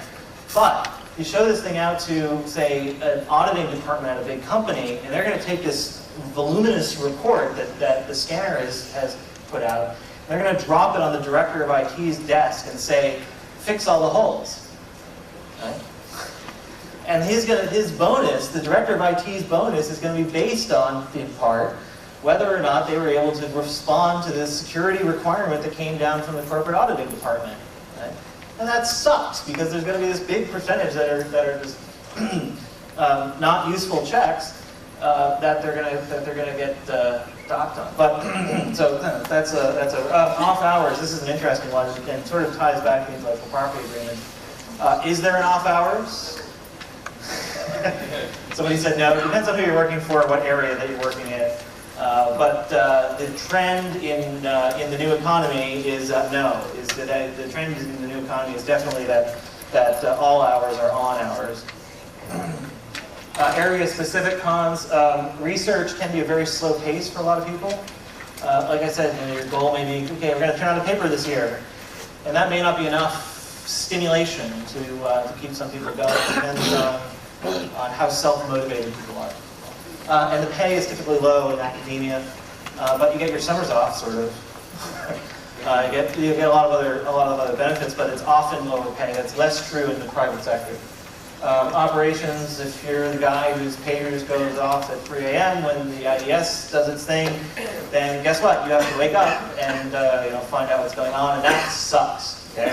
But you show this thing out to, say, an auditing department at a big company, and they're going to take this voluminous report that the scanner has put out, and they're going to drop it on the director of IT's desk and say, fix all the holes, right? And his bonus, the director of IT's bonus, is going to be based on, in part, whether or not they were able to respond to this security requirement that came down from the corporate auditing department, right? And that sucks, because there's going to be this big percentage that are just not useful checks that they're going to get docked on. But so that's off hours. This is an interesting one, and sort of ties back to the intellectual property agreement. Is there an off hours? Somebody said no. It depends on who you're working for, what area that you're working in. But the trend in the new economy is no. The trend in the new economy is definitely that all hours are on hours. Area-specific cons. Research can be a very slow pace for a lot of people. Like I said, your goal may be, okay, we're going to turn on a paper this year, and that may not be enough stimulation to keep some people going. It depends on how self-motivated people are. And the pay is typically low in academia, but you get your summers off, sort of. You get a lot of other benefits, but it's often lower pay. That's less true in the private sector. Operations, if you're the guy whose pagers goes off at 3 a.m. when the IDS does its thing, then guess what? You have to wake up and find out what's going on, and that sucks. Okay?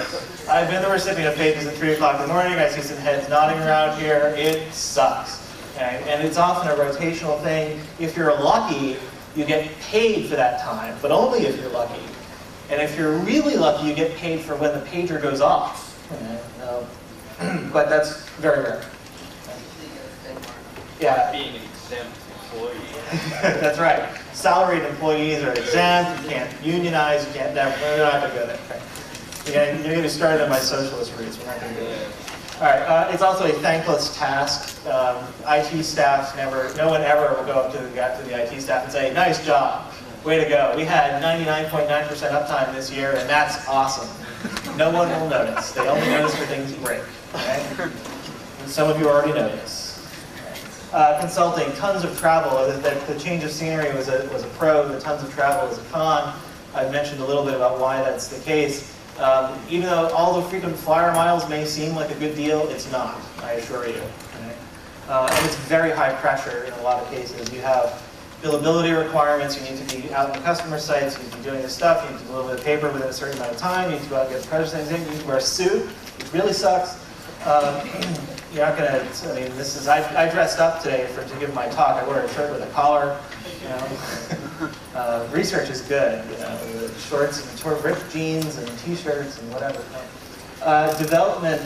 I've been the recipient of pages at 3 o'clock in the morning. I see some heads nodding around here. It sucks. Okay? And it's often a rotational thing. If you're lucky, you get paid for that time, but only if you're lucky. And if you're really lucky, you get paid for when the pager goes off. Okay? But that's very rare. Yeah. Being an exempt employee. That's right. Salaried employees are exempt. You can't unionize. You can't. We're not going to go there. Okay. You're going to start on my socialist roots. We're not going to go there. All right. It's also a thankless task. IT staff no one ever will go up to the IT staff and say, "Nice job, way to go. We had 99.9% uptime this year, and that's awesome." No one will notice. They only notice for things you break. Okay? And some of you already notice. Consulting, tons of travel. The change of scenery was a pro. The tons of travel is a con. I've mentioned a little bit about why that's the case. Even though all the frequent flyer miles may seem like a good deal, it's not, I assure you. Okay? And it's very high pressure in a lot of cases. You have billability requirements, you need to be out in the customer sites, you need to be doing this stuff, you need to deliver the paper within a certain amount of time, you need to go out and get the president's in, you need to wear a suit, which really sucks. You're not gonna, I dressed up today to give my talk. I wore a shirt with a collar, research is good, shorts and ripped jeans and t-shirts and whatever. Development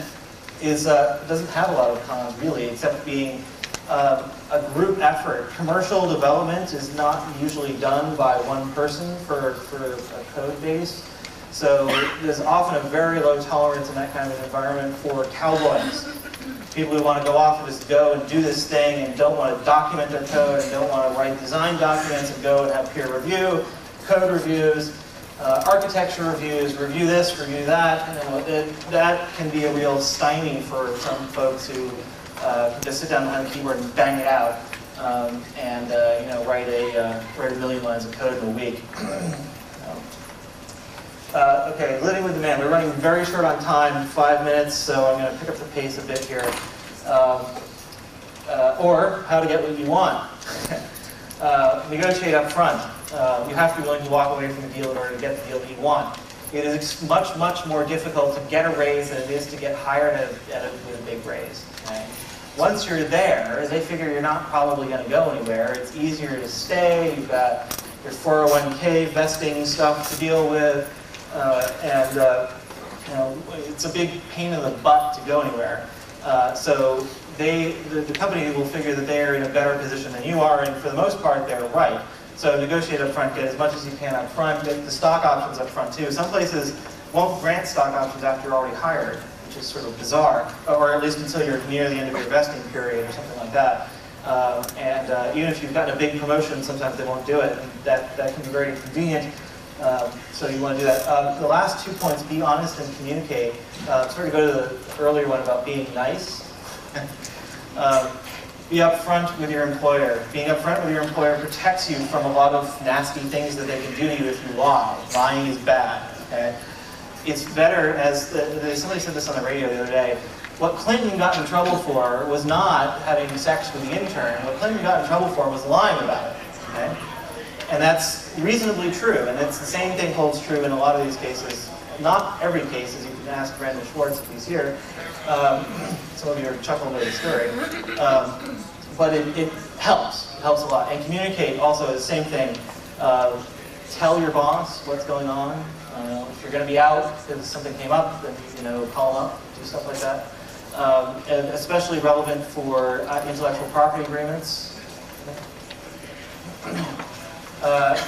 doesn't have a lot of cons really, except being a group effort. Commercial development is not usually done by one person for a code base. So there's often a very low tolerance in that kind of environment for cowboys. People who want to go off and just go and do this thing and don't want to document their code and don't want to write design documents and go and have peer review, code reviews, architecture reviews, review this, review that. That can be a real stymie for some folks who can just sit down behind the keyboard and bang it out. and write a million lines of code in a week. Okay, living with the man. We're running very short on time, 5 minutes, so I'm going to pick up the pace a bit here. Or how to get what you want. Negotiate up front. You have to be willing to walk away from the deal in order to get the deal that you want. It is much, much more difficult to get a raise than it is to get hired with a big raise. Okay? Once you're there, they figure you're not probably going to go anywhere. It's easier to stay. You've got your 401k vesting stuff to deal with, it's a big pain in the butt to go anywhere. So the company will figure that they're in a better position than you are, and for the most part, they're right. So negotiate up front, get as much as you can up front, get the stock options up front too. Some places won't grant stock options after you're already hired, which is sort of bizarre, or at least until you're near the end of your vesting period or something like that. Even if you've gotten a big promotion, sometimes they won't do it, and that can be very inconvenient. So you want to do that. The last 2 points, be honest and communicate. Sort of go to the earlier one about being nice. Be upfront with your employer. Being upfront with your employer protects you from a lot of nasty things that they can do to you if you lie. Lying is bad. Okay? It's better, as somebody said this on the radio the other day, what Clinton got in trouble for was not having sex with the intern. What Clinton got in trouble for was lying about it. Okay? And that's reasonably true, and it's the same thing holds true in a lot of these cases. Not every case, as you can ask Brandon Schwartz if he's here. Some of you are chuckling at the story. But it helps. It helps a lot. And communicate also is the same thing. Tell your boss what's going on. If you're going to be out because something came up, then call them up, do stuff like that. And especially relevant for intellectual property agreements.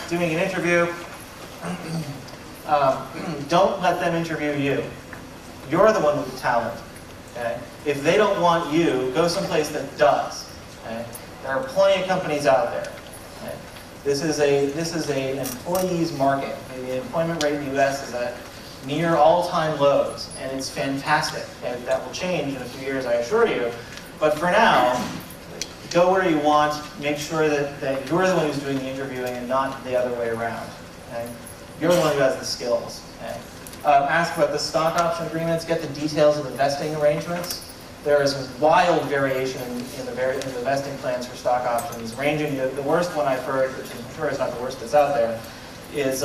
Doing an interview, don't let them interview you. You're the one with the talent. Okay? If they don't want you, go someplace that does. Okay? There are plenty of companies out there. Okay? This is an employee's market. The employment rate in the U.S. is at near all-time lows, and it's fantastic. And that will change in a few years, I assure you. But for now, go where you want. Make sure that you're the one who's doing the interviewing and not the other way around. Okay? You're the one who has the skills. Okay? Ask about the stock option agreements. Get the details of the vesting arrangements. There is wild variation in the vesting plans for stock options, ranging the worst one I've heard, which I'm sure is not the worst that's out there, is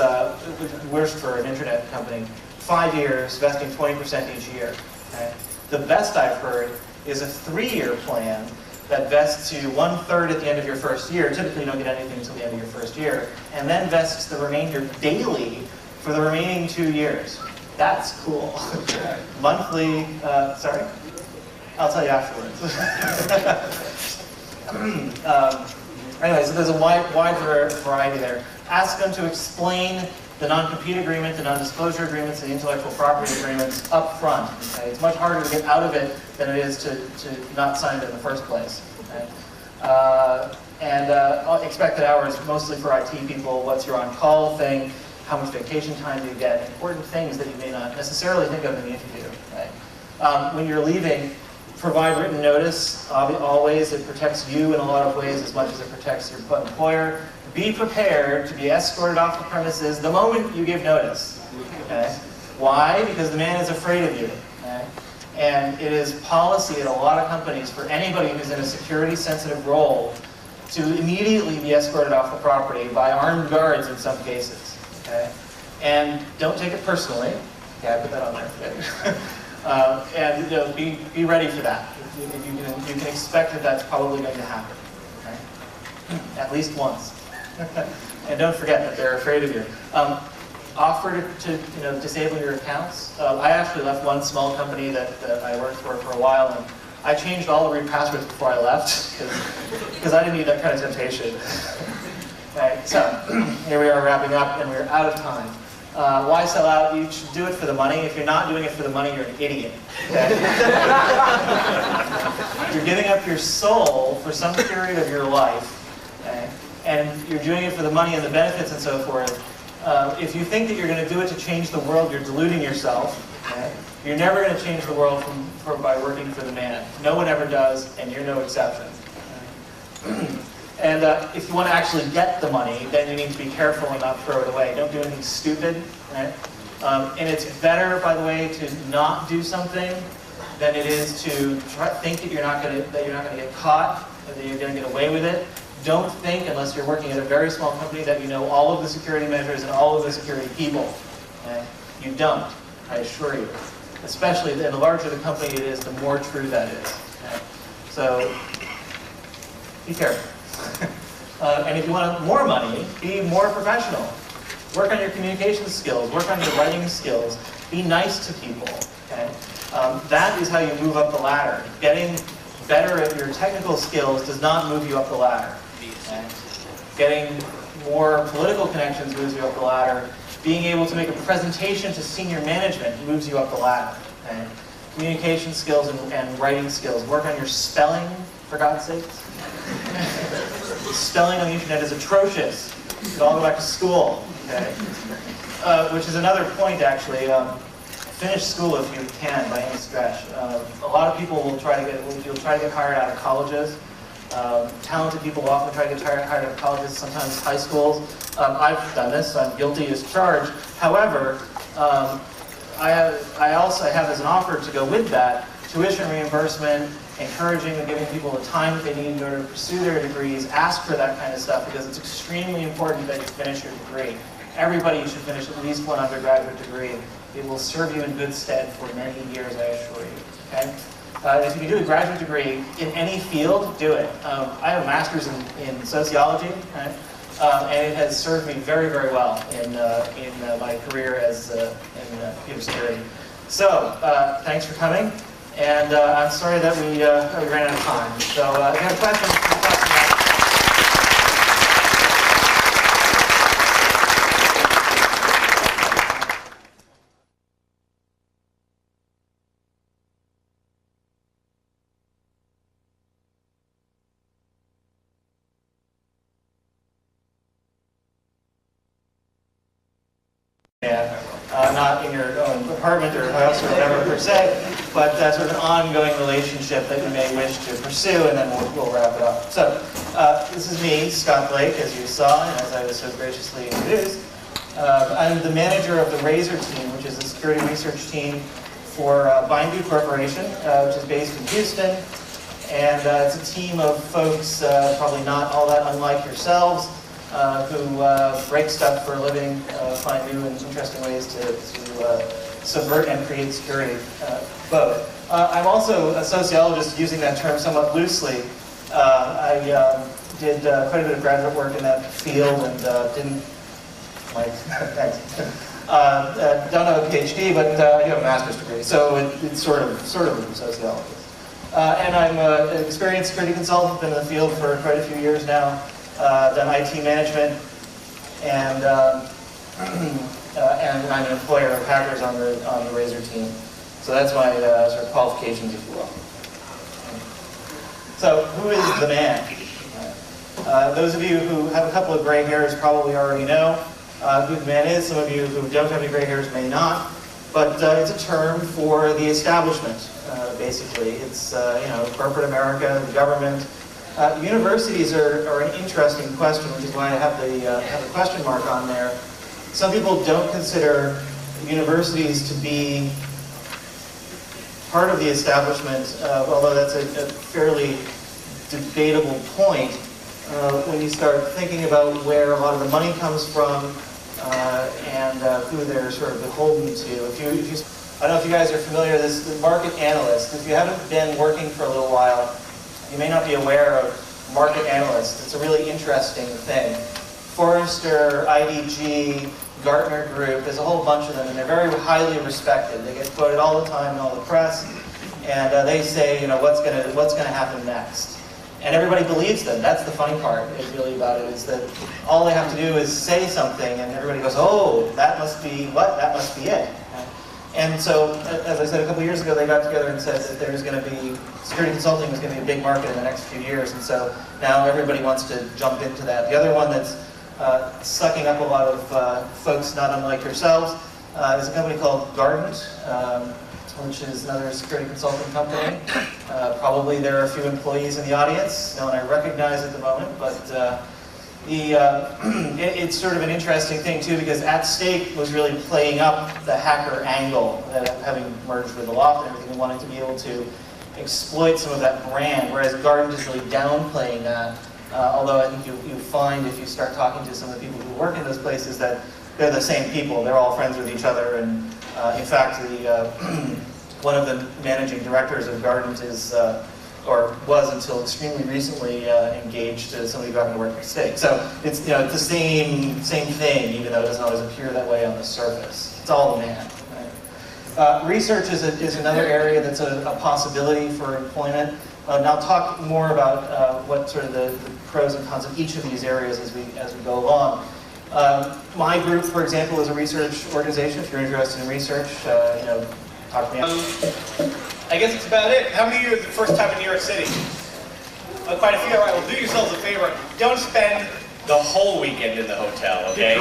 worst for an internet company. 5 years, vesting 20% each year. Okay? The best I've heard is a 3-year plan that vests you 1/3 at the end of your first year. Typically, you don't get anything until the end of your first year, and then vests the remainder daily for the remaining 2 years. That's cool. Monthly, sorry? I'll tell you afterwards. Anyway, so there's a wide variety there. Ask them to explain the non-compete agreement, the non-disclosure agreements, and the intellectual property agreements up front. Okay? It's much harder to get out of it than it is to not sign it in the first place. Okay? Expected hours, mostly for IT people, what's your on-call thing, how much vacation time do you get, important things that you may not necessarily think of in the interview. Okay? When you're leaving, provide written notice. Always, it protects you in a lot of ways as much as it protects your employer. Be prepared to be escorted off the premises the moment you give notice. Okay? Why? Because the man is afraid of you. Okay? And it is policy at a lot of companies for anybody who's in a security-sensitive role to immediately be escorted off the property by armed guards in some cases. Okay? And don't take it personally. Okay, I put that on there. Be ready for that. You can expect that that's probably going to happen. Okay? At least once. And don't forget that they're afraid of you. Offer to disable your accounts. I actually left one small company that I worked for a while, and I changed all the root passwords before I left because I didn't need that kind of temptation. Okay, so here we are wrapping up, and we're out of time. Why sell out? You should do it for the money. If you're not doing it for the money, you're an idiot. Okay? You're giving up your soul for some period of your life. Okay? And you're doing it for the money and the benefits and so forth. If you think that you're going to do it to change the world, you're deluding yourself. Okay? You're never going to change the world by working for the man. No one ever does, and you're no exception. Okay? And if you want to actually get the money, then you need to be careful and not throw it away. Don't do anything stupid, right? And it's better, by the way, to not do something than it is to think that you're not going to get caught, and that you're going to get away with it. Don't think, unless you're working at a very small company, that you know all of the security measures and all of the security people. Okay? You don't, I assure you. Especially, and the larger the company it is, the more true that is. Okay? So, be careful. And if you want more money, be more professional. Work on your communication skills. Work on your writing skills. Be nice to people. Okay? That is how you move up the ladder. Getting better at your technical skills does not move you up the ladder. Okay? Getting more political connections moves you up the ladder. Being able to make a presentation to senior management moves you up the ladder. Okay? Communication skills and writing skills. Work on your spelling, for God's sakes. Spelling on the internet is atrocious. You should all go back to school. Okay? Which is another point, actually. Finish school if you can, by any stretch. A lot of people will try to get hired out of colleges. Talented people will often try to get hired out of colleges, sometimes high schools. I've done this, so I'm guilty as charged. However, I also have as an offer to go with that tuition reimbursement, encouraging and giving people the time that they need in order to pursue their degrees. Ask for that kind of stuff because it's extremely important that you finish your degree. Everybody should finish at least one undergraduate degree. It will serve you in good stead for many years, I assure you. Okay? If you can do a graduate degree in any field, do it. I have a master's in sociology, right? And it has served me very, very well in my career as in computer security. So, thanks for coming, and I'm sorry that we ran out of time. So, if you have questions, not in your own apartment or house or whatever per se, but sort of an ongoing relationship that you may wish to pursue, and then we'll wrap it up. So, this is me, Scott Blake, as you saw, and as I was so graciously introduced. I'm the manager of the Razor team, which is the security research team for Bindoo Corporation, which is based in Houston. And it's a team of folks, probably not all that unlike yourselves, who break stuff for a living, find new and interesting ways to subvert and create security, both. I'm also a sociologist, using that term somewhat loosely. I did quite a bit of graduate work in that field and didn't, like, don't have a PhD, but I have a master's degree, so it's sort of a sociologist. And I'm an experienced security consultant, been in the field for quite a few years now. Done IT management, and I'm an employer of hackers on the Razor team. So that's my sort of qualifications, if you will. So who is the man? Those of you who have a couple of gray hairs probably already know who the man is. Some of you who don't have any gray hairs may not. But it's a term for the establishment, basically. It's corporate America, the government. Universities are an interesting question, which is why I have the question mark on there. Some people don't consider universities to be part of the establishment, although that's a fairly debatable point when you start thinking about where a lot of the money comes from and who they're sort of beholden to. I don't know if you guys are familiar with the market analyst. If you haven't been working for a little while, you may not be aware of market analysts. It's a really interesting thing. Forrester, IDG, Gartner Group, there's a whole bunch of them, and they're very highly respected. They get quoted all the time in all the press, and they say, what's gonna happen next. And everybody believes them. That's the funny part, really, about it, is that all they have to do is say something, and everybody goes, oh, that must be what? That must be it. And so, as I said a couple years ago, they got together and said that there's going to be, security consulting is going to be a big market in the next few years, and so now everybody wants to jump into that. The other one that's sucking up a lot of folks not unlike yourselves is a company called Guardant. which is another security consulting company. Probably there are a few employees in the audience, no one I recognize at the moment, but it's sort of an interesting thing too, because At Stake was really playing up the hacker angle, having merged with Aloft and everything, and wanting to be able to exploit some of that brand, whereas Guardant is really downplaying that. Although I think you find if you start talking to some of the people who work in those places that they're the same people, they're all friends with each other, and in fact one of the managing directors of Guardant is, or was until extremely recently, engaged to somebody who happened to work at Stake. So it's, it's the same thing, even though it doesn't always appear that way on the surface. It's all the man. Right? Research is another area that's a possibility for employment. And I'll talk more about what sort of the pros and cons of each of these areas as we go along. My group, for example, is a research organization. If you're interested in research, talk to me. I guess that's about it. How many of you are the first time in New York City? Quite a few. All right, well, do yourselves a favor. Don't spend the whole weekend in the hotel, okay?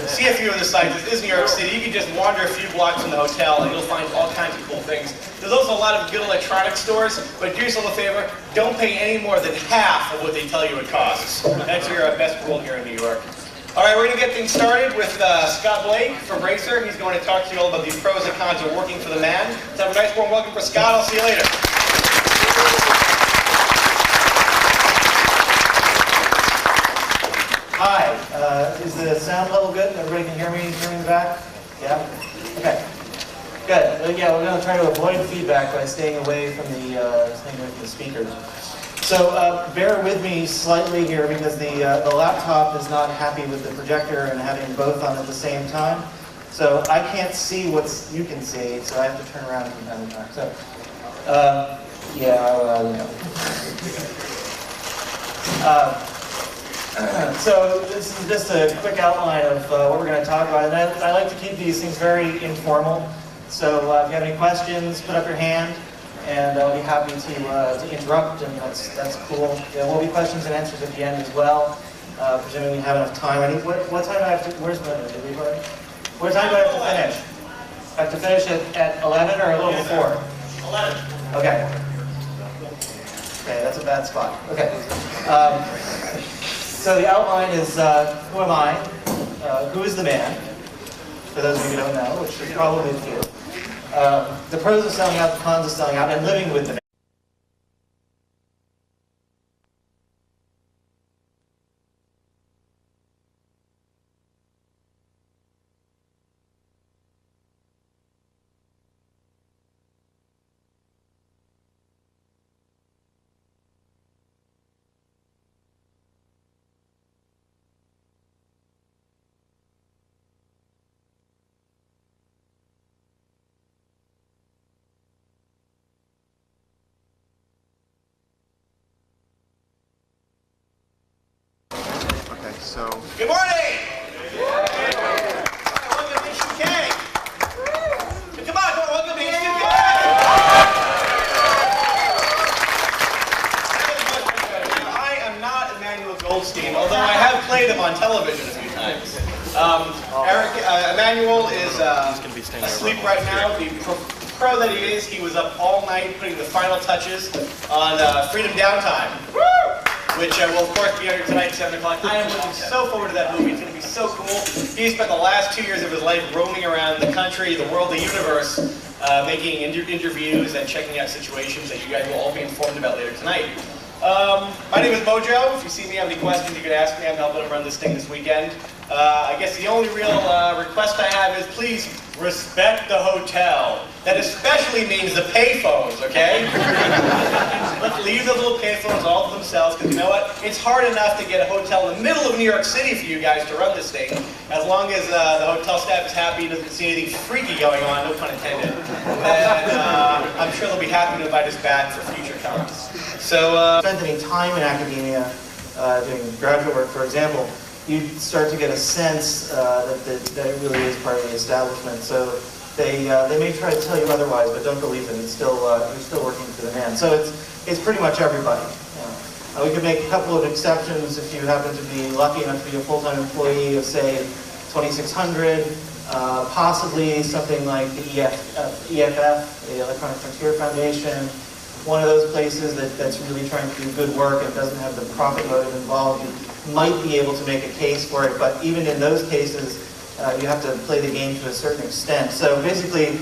See a few of the sites. This is New York City. You can just wander a few blocks from the hotel and you'll find all kinds of cool things. There's also a lot of good electronic stores, but do yourself a favor. Don't pay any more than half of what they tell you it costs. That's your best rule here in New York. All right, we're going to get things started with Scott Blake from Racer. He's going to talk to you all about the pros and cons of working for the man. Let's have a nice warm welcome for Scott. I'll see you later. Hi, is the sound level good? Everybody can hear me in the back? Yeah? Okay, good. Yeah, we're going to try to avoid feedback by staying away from the speakers. So bear with me slightly here because the laptop is not happy with the projector and having both on at the same time. So I can't see what you can see, so I have to turn around from time to time. So, so this is just a quick outline of what we're going to talk about. And I like to keep these things very informal. So if you have any questions, put up your hand, and I'll be happy to interrupt, and that's cool. There will be questions and answers at the end as well, presuming we have enough time. What time do I have to, where's Linda? Did we vote? What time do I have to finish? I have to finish at 11 or a little before? 11. Okay. Okay, that's a bad spot. Okay. So the outline is, who am I? Who is the man? For those of you who don't know, which is probably a few. The pros of selling out, the cons of selling out, and living with the man. So, Good morning! Welcome to H2K! Come on, welcome to H2K! I am not Emmanuel Goldstein, although I have played him on television a few times. Emmanuel is asleep right now. The pro that he is, he was up all night putting the final touches on Freedom Downtime. Which will, of course, be aired tonight at 7 o'clock. I am looking so forward to that movie. It's going to be so cool. He spent the last 2 years of his life roaming around the country, the world, the universe, making interviews and checking out situations that you guys will all be informed about later tonight. My name is Mojo. If you see me have any questions, you can ask me. I'm helping him run this thing this weekend. I guess the only real request I have is please respect the hotel. That especially means the payphones, okay? Let's leave those little payphones all to themselves, because you know what? It's hard enough to get a hotel in the middle of New York City for you guys to run this thing. As long as the hotel staff is happy, doesn't see anything freaky going on, no pun intended, then I'm sure they'll be happy to invite us back for future cons. So, spent any time in academia doing graduate work, for example, you start to get a sense that it really is part of the establishment. So they may try to tell you otherwise, but don't believe it. It's still you're still working for the man. So it's pretty much everybody. We could make a couple of exceptions if you happen to be lucky enough to be a full-time employee of, say, 2600, possibly something like the EFF, the Electronic Frontier Foundation, one of those places that's really trying to do good work and doesn't have the profit motive involved. You might be able to make a case for it, but even in those cases, you have to play the game to a certain extent. So basically,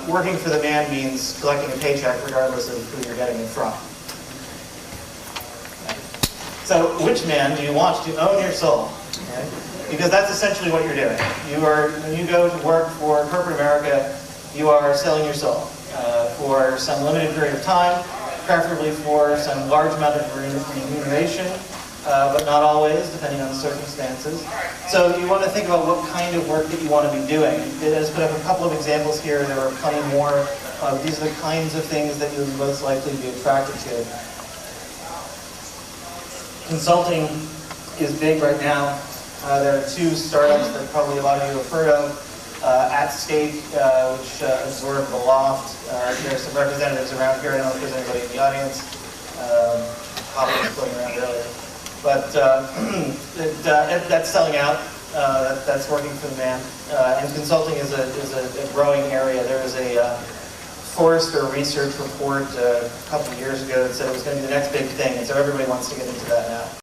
working for the man means collecting a paycheck regardless of who you're getting it from. So which man do you want to own your soul? Okay? Because that's essentially what you're doing. When you go to work for corporate America, you are selling your soul for some limited period of time, preferably for some large amount of remuneration, but not always, depending on the circumstances. So you want to think about what kind of work that you want to be doing. It has put up a couple of examples here. There are plenty more. These are the kinds of things that you'll most likely be attracted to. Consulting is big right now. There are two startups that probably a lot of you have heard of. At Stake, which absorbed the Loft. There are some representatives around here. I don't know if there's anybody in the audience. Probably was floating around earlier. But that's selling out. That's working for the man. And consulting is a growing area. There was a Forrester research report a couple of years ago that said it was going to be the next big thing, and so everybody wants to get into that now.